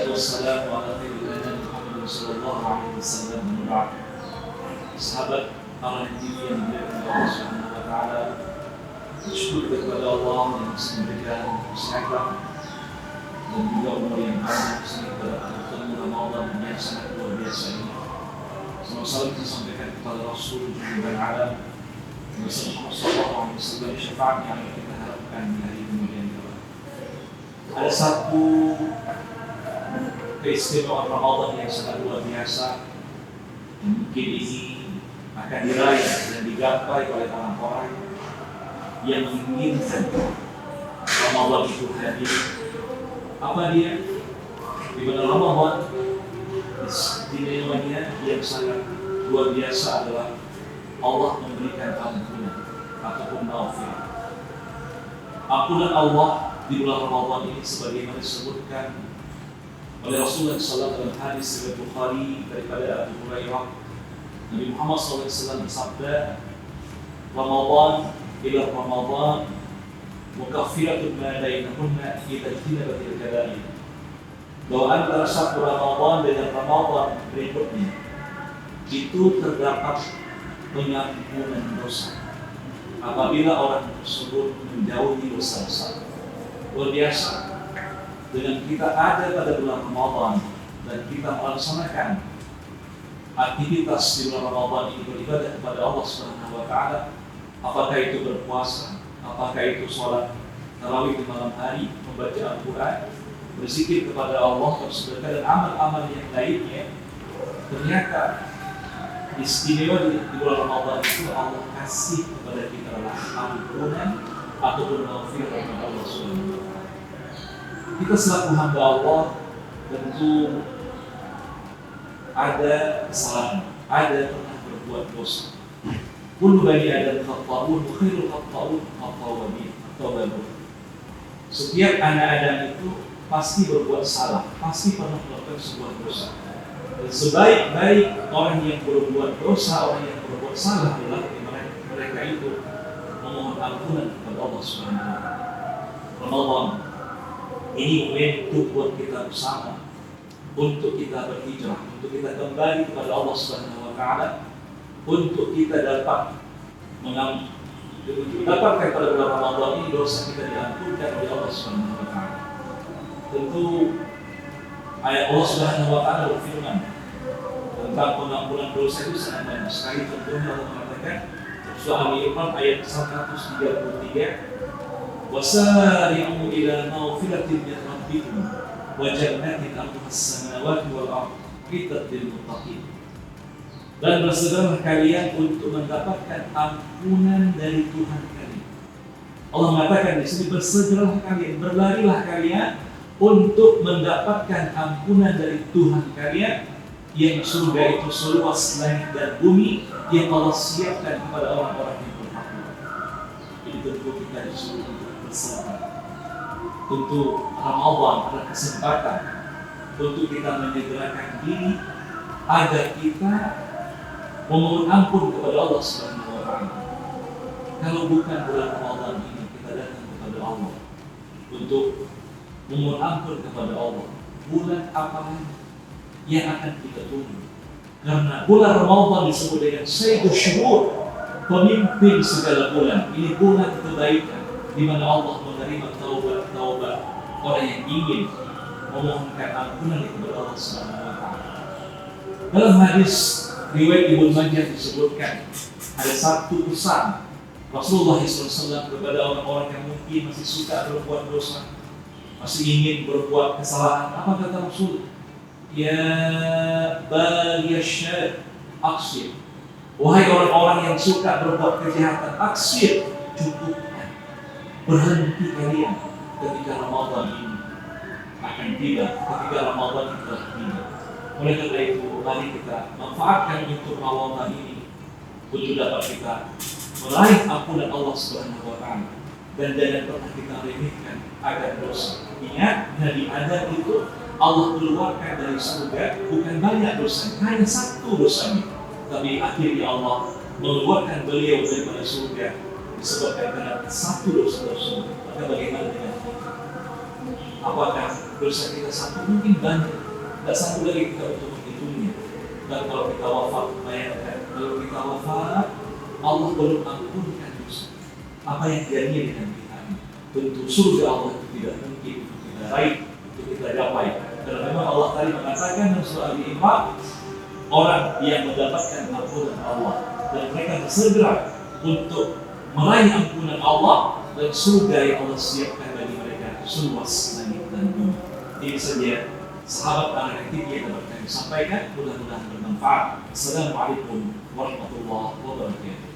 Wassalatu wassalamu ala khairil anam Muhammad sallallahu alaihi wasallam. Sahabat Allah yang dimuliakan Allah Subhanahu wa taala, syukur kepada Allah yang masih memberikan kesehatan dan juga umur yang panjang sehingga bertemu Ramadan yang sangat luar biasa ini. Semua salam disampaikan kepada Rasul dan alam Rasulullah sallallahu alaihi wasallam, syafaat yang kita harapkan di hari kemudian. Ada satu keistimewaan Ramadan yang sangat luar biasa yang mungkin ini akan diraih dan digapai oleh orang-orang yang menginginkan Ramadan itu hadir. Apa dia? Di mana Ramadan istimewanya yang sangat luar biasa adalah Allah memberikan ampunan ataupun maghfirah. Ampunan Allah di bulan Ramadan ini sebagaimana disebutkan oleh Rasulullah SAW dalam hadis riwayat Bukhari daripada Abu Hurairah. Nabi Muhammad SAW bersabda, Ramadan ila Ramadan mukaffiratun ma bainahunna idza ijtanabatil kaba'ir. Bahwa antara satu Ramadan dengan Ramadan berikutnya itu terdapat pengampunan dosa apabila orang tersebut menjauhi dosa besar. Luar biasa, dengan kita ada pada bulan Ramadan dan kita melaksanakan aktivitas di bulan Ramadan ini beribadah kepada Allah Subhanahu wa taala, apakah itu berpuasa, apakah itu sholat tarawih di malam hari, membaca Al-Quran, berzikir kepada Allah, bersedekah dan amal-amal yang lainnya, ternyata istimewa di bulan Ramadan itu Allah kasih kepada kita adalah ampunan ataupun maghfirah kepada Allah Subhanahu wa taala. Kita selaku hamba Allah tentu ada kesalahan, ada pernah berbuat dosa. Kullu bani Adam khata'un, khairul khata'un at-tawwabun. Setiap anak Adam itu pasti berbuat salah, pasti pernah melakukan sebuah dosa. Dan sebaik-baik orang yang berbuat dosa, orang yang berbuat salah adalah mereka itu memohon ampunan kepada Allah Subhanahu wa taala. Ramadan ini momentum buat kita bersama untuk kita berhijrah, untuk kita kembali kepada Allah Subhanahu wa taala, untuk kita dapatkan pada bulan Ramadan ini dosa kita diampunkan oleh Allah Subhanahu wa taala. Tentu ayat Allah Subhanahu wa taala berfirman tentang pengampunan dosa itu sangat banyak sekali. Tentunya Allah mengatakan surah Al-Imran ayat 133, wasari'u ila maghfiratin min rabbikum wa jannatin 'arduha as-samawati wal ardh u'iddat lil muttaqin. Dan bersegeralah kalian untuk mendapatkan ampunan dari Tuhan kalian. Allah mengatakan di sini, bersegeralah kalian, berlarilah kalian untuk mendapatkan ampunan dari Tuhan kalian yang surga itu seluas langit dan bumi yang Allah siapkan kepada orang-orang yang bertakwa. Ini tentu kita disuruh untuk bersabar. Tentu Ramadan adalah kesempatan untuk kita menyegerakan diri agar kita memohon ampun kepada Allah Subhanahu wa taala. Kalau bukan bulan Ramadan ini kita datang kepada Allah untuk memohon ampun kepada Allah, bulan apa lagi yang akan kita tunggu? Karena bulan Ramadan disebut dengan Sayyidul Syuhur, pemimpin segala bulan. Ini bulan kebaikan di mana Allah menerima taubat orang yang ingin memohonkan ampunan kepada Allah Subhanahu wa taala. Dalam hadis riwayat Ibnu Majah disebutkan ada satu pesan Rasulullah SAW kepada orang-orang yang mungkin masih suka berbuat dosa, masih ingin berbuat kesalahan. Apa kata Rasul? Ya baghiyasyar aksir. Wahai orang-orang yang suka berbuat kejahatan, aksir, cukupkan. Berhenti kalian ketika Ramadan ini akan tiba, ketika Ramadan itu telah tiba. Oleh karena itu, mari kita manfaatkan untuk Ramadan ini untuk dapat kita meraih ampunan Allah Subhanahu wa taala. Dan jangan pernah kita remehkan agar dosa. Ingat, Nabi Adam itu Allah keluarkan dari surga bukan banyak dosa, hanya satu dosanya. Tapi akhirnya Allah mengeluarkan beliau daripada surga disebabkan karena satu dosa tersebut. Maka bagaimana dengan kita? Apakah dosa kita satu mungkin banyak, tidak sanggup lagi kita untuk menghitungnya. Dan kalau kita wafat, bayangkan, kalau kita wafat, Allah belum ampunkan dosa. Apa yang terjadi dengan kita ini? Tentu surga Allah itu tidak mungkin untuk kita raih, untuk kita capai. Karena memang Allah tadi mengatakan dalam surah Al-Imran, orang yang mendapatkan ampunan Allah dan mereka bersegera untuk meraih ampunan Allah dan surga yang Allah siapkan bagi mereka seluas langit dan bumi. Ini saja sahabat anak ketiga yang dapat kami sampaikan, mudah-mudahan bermanfaat. Assalamualaikum warahmatullahi wabarakatuh.